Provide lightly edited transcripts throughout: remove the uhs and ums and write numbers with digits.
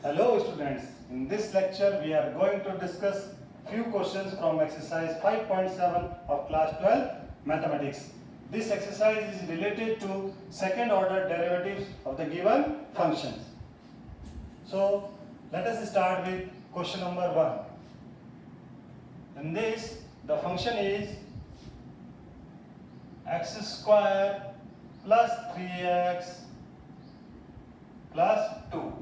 Hello students, in this lecture we are going to discuss few questions from exercise 5.7 of class 12 mathematics. This exercise is related to second order derivatives of the given functions. So let us start with question number 1. In this the function is x square plus 3x plus 2.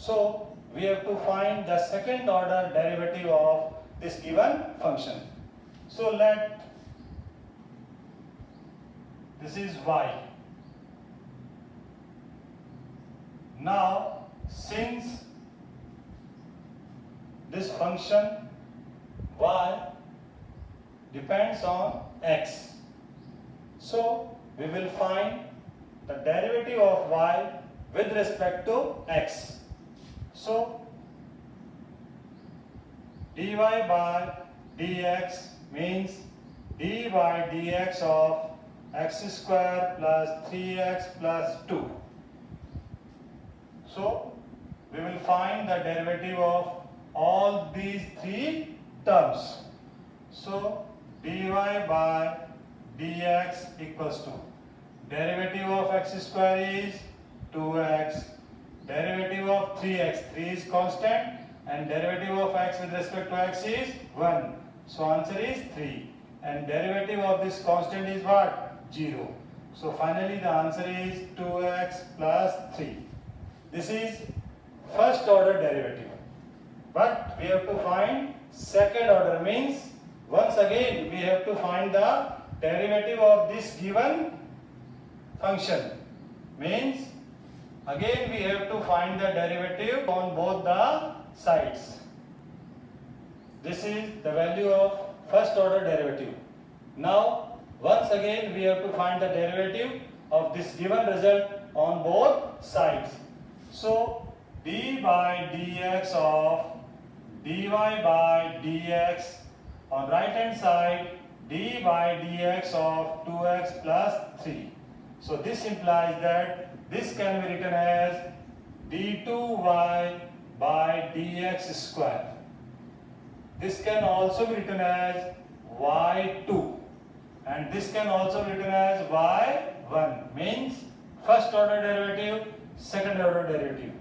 So we have to find the second order derivative of this given function. So this is y. Now since this function y depends on x, so we will find the derivative of y with respect to x. So dy by dx means d by dx of x square plus 3x plus 2. So we will find the derivative of all these three terms. So dy by dx equals to derivative of x square is 2x, derivative of 3x, 3 is constant, and derivative of x with respect to x is 1. So answer is 3. And derivative of this constant is what? 0. So finally the answer is 2x plus 3. This is first order derivative. But we have to find second order, means once again we have to find the derivative of this given function. Means again we have to find the derivative on both the sides. This is the value of first order derivative. Now once again we have to find the derivative of this given result on both sides. So d by dx of dy by dx on right hand side, d by dx of 2x plus 3. So this implies that this can be written as d2y by dx square. This can also be written as y2, and this can also be written as y1, means first order derivative, second order derivative.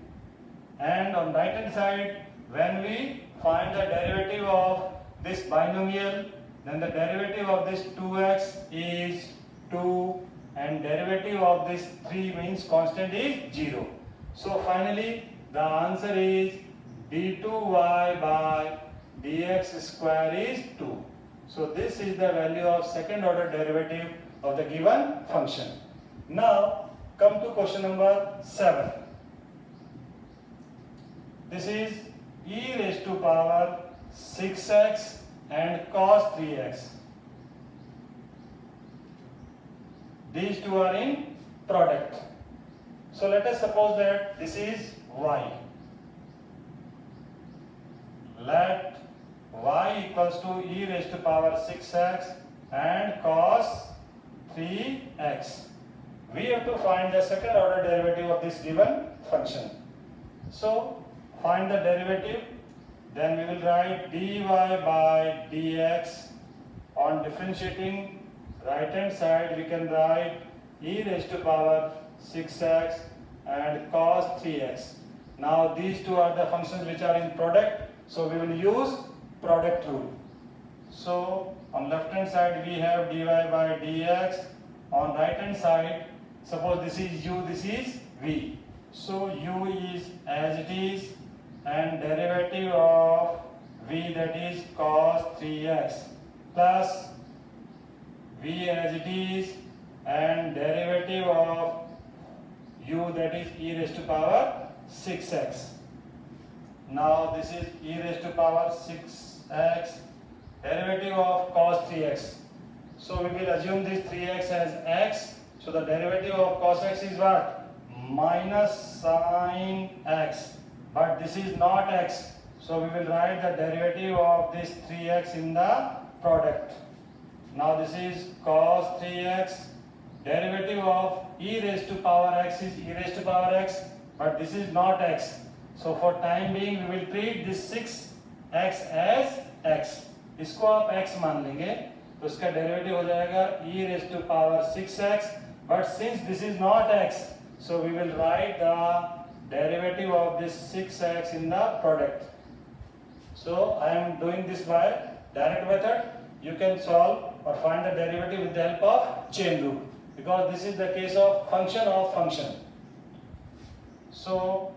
And on right hand side, when we find the derivative of this binomial, then the derivative of this 2x is 2, and derivative of this 3 means constant is 0. So finally the answer is d2y by dx square is 2. So this is the value of second order derivative of the given function. Now come to question number 7. This is e raised to power 6x and cos 3x. These two are in product. So let us suppose that this is y. Let y equals to e raised to power 6x and cos 3x. We have to find the second order derivative of this given function. So find the derivative, then we will write dy by dx. On differentiating right hand side we can write e raised to power 6x and cos 3x. Now these two are the functions which are in product, so we will use product rule. So on left hand side we have dy by dx, on right hand side suppose this is u, this is v. So u is as it is, and derivative of v, that is cos 3x, plus v as it is, and derivative of u, that is e raised to power 6x. Now this is e raised to power 6x, derivative of cos 3x. So we will assume this 3x as x. So the derivative of cos x is what? Minus sin x. But this is not x. So we will write the derivative of this 3x in the product. Now this is cos 3x, derivative of e raised to power x is e raised to power x, but this is not x. So for time being we will treat this 6x as x. इसको आप x मान लेंगे तो इसका derivative हो जाएगा e raised to power 6x. But since this is not x, so we will write the derivative of this 6x in the product. So I am doing this by direct method. You can solve or find the derivative with the help of chain rule, because this is the case of function. So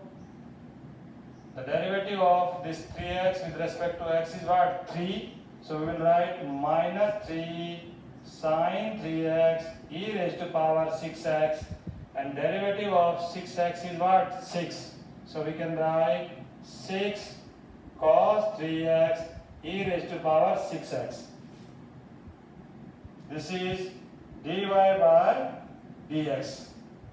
the derivative of this 3x with respect to x is what? 3. So we will write minus 3 sine 3x e raised to power 6x, and derivative of 6x is what? 6. So we can write 6 cos 3x e raised to power 6x. This is dy by dx.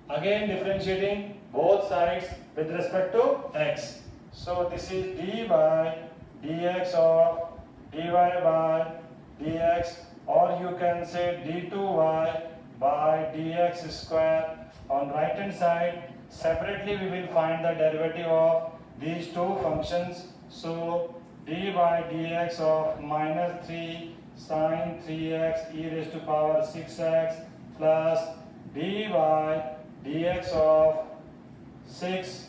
Again differentiating both sides with respect to x. So this is d by dx of dy by dx, or you can say d2y by dx square. On right hand side separately we will find the derivative of these two functions. So d by dx of minus 3 sine 3x e raised to power 6x plus d by dx of 6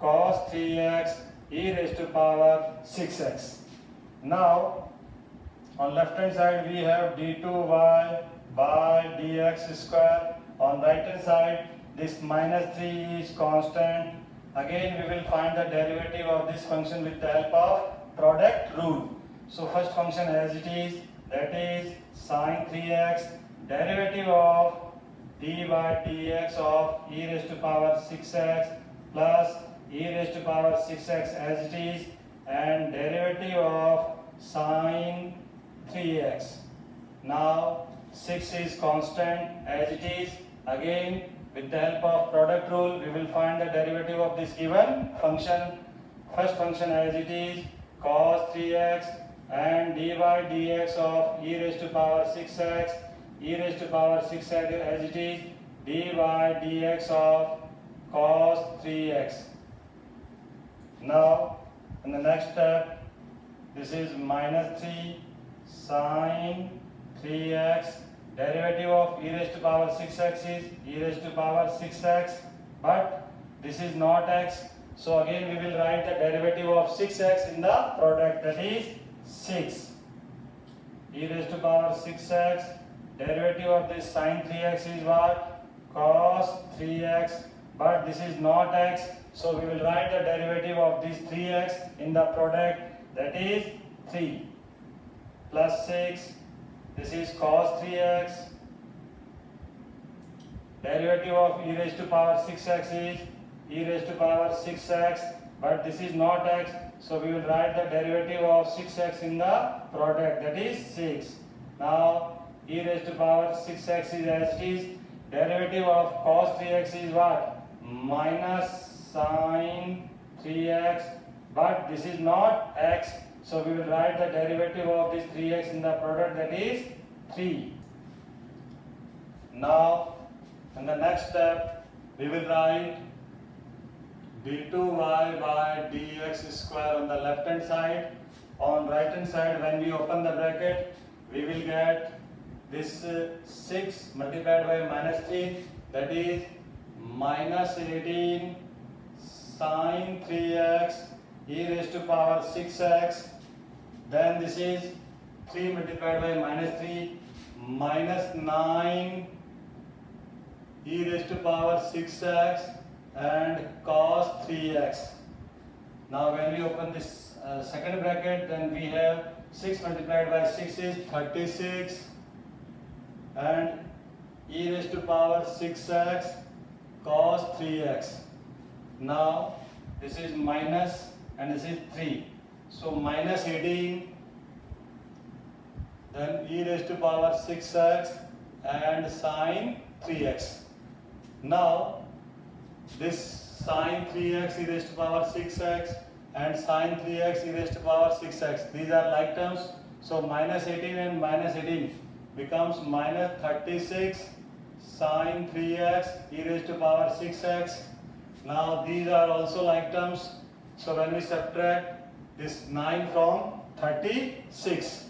cos 3x e raised to power 6x. Now on left hand side we have d2y by dx square. On right hand side this minus 3 is constant. Again we will find the derivative of this function with the help of product rule. So first function as it is, that is sine 3x, derivative of d by dx of e raised to power 6x plus e raised to power 6x as it is, and derivative of sine 3x. Now 6 is constant as it is. Again with the help of product rule we will find the derivative of this given function. First function as it is cos 3x, and d by dx of e raised to power 6x, e raised to power 6x as it is, d by dx of cos 3x. Now in the next step this is minus 3 sine 3x, derivative of e raised to power 6x is e raised to power 6x, but this is not x. So again we will write the derivative of 6x in the product, that is 6 e raised to power 6x, derivative of this sine 3x is what? Cos 3x, but this is not x. So we will write the derivative of this 3x in the product, that is 3 plus 6. This is cos 3x, derivative of e raised to power 6x is e raised to power 6x, but this is not x. So we will write the derivative of 6x in the product, that is 6. Now e raised to power 6x is as it is, derivative of cos 3x is what? Minus sine 3x, but this is not x. So we will write the derivative of this 3x in the product, that is 3. Now in the next step we will write d2y by dx square on the left hand side. On right hand side when we open the bracket we will get this 6 multiplied by minus 3, that is minus 18 sine 3x e raised to power 6x. Then this is 3 multiplied by minus 3, minus 9 e raised to power 6x and cos 3x. Now when we open this second bracket, then we have 6 multiplied by 6 is 36 and e raised to power 6x cos 3x. Now this is minus and this is 3. So minus 18, then e raised to power 6x and sine 3x. Now this sine 3x e raised to power 6x and sine 3x e raised to power 6x, these are like terms. So minus 18 and minus 18 becomes minus 36 sine 3x e raised to power 6x. Now these are also like terms. So when we subtract this 9 from 36,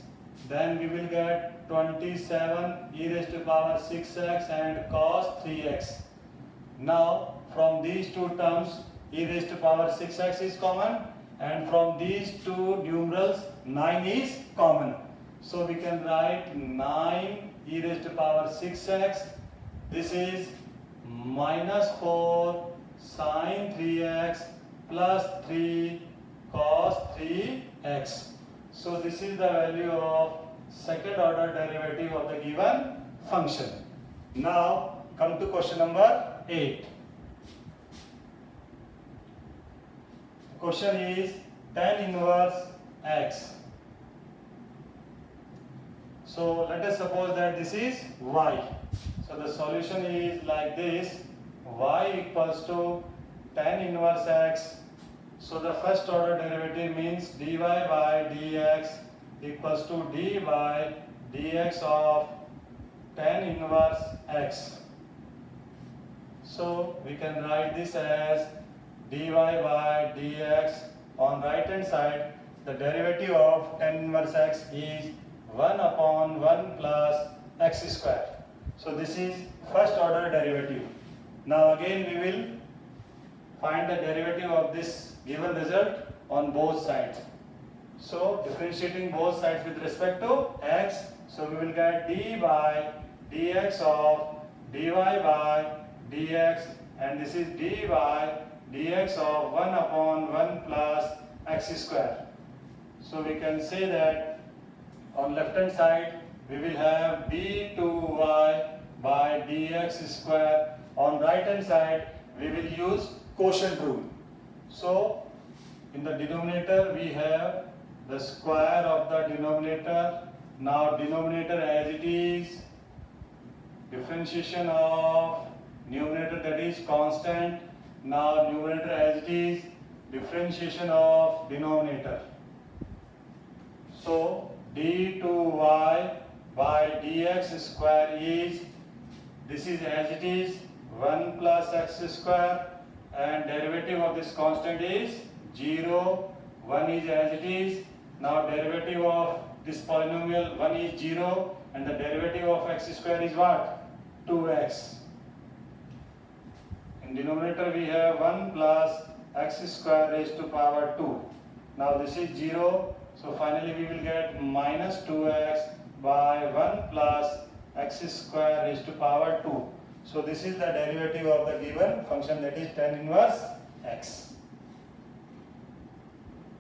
then we will get 27 e raised to power 6x and cos 3x. Now from these two terms, e raised to power 6x is common, and from these two numerals 9 is common. So we can write 9 e raised to power 6x. This is minus 4 sin 3x plus 3 cos 3x. So this is the value of second order derivative of the given function. Now come to question number 8. The question is tan inverse x. So let us suppose that this is y. So the solution is like this: y equals to tan inverse x. So the first order derivative means dy by dx equals to dy dx of tan inverse x. So we can write this as dy by dx. On right hand side, the derivative of tan inverse x is 1 upon 1 plus x square. So this is first order derivative. Now again we will find the derivative of this given result on both sides. So differentiating both sides with respect to x, so we will get d by dx of dy by dx, and this is d by dx of 1 upon 1 plus x square. So we can say that on left hand side we will have d2y by dx square. On right hand side we will use quotient rule. So in the denominator we have the square of the denominator. Now denominator as it is, differentiation of numerator, that is constant. Now numerator as it is, differentiation of denominator. So d2y by dx square is, this is as it is, 1 plus x square, and derivative of this constant is 0, 1 is as it is. Now derivative of this polynomial 1 is 0, and the derivative of x square is what? 2x. In denominator we have 1 plus x square raised to power 2. Now this is 0, so finally we will get minus 2x by 1 plus x square raised to power 2. So this is the derivative of the given function, that is tan inverse x.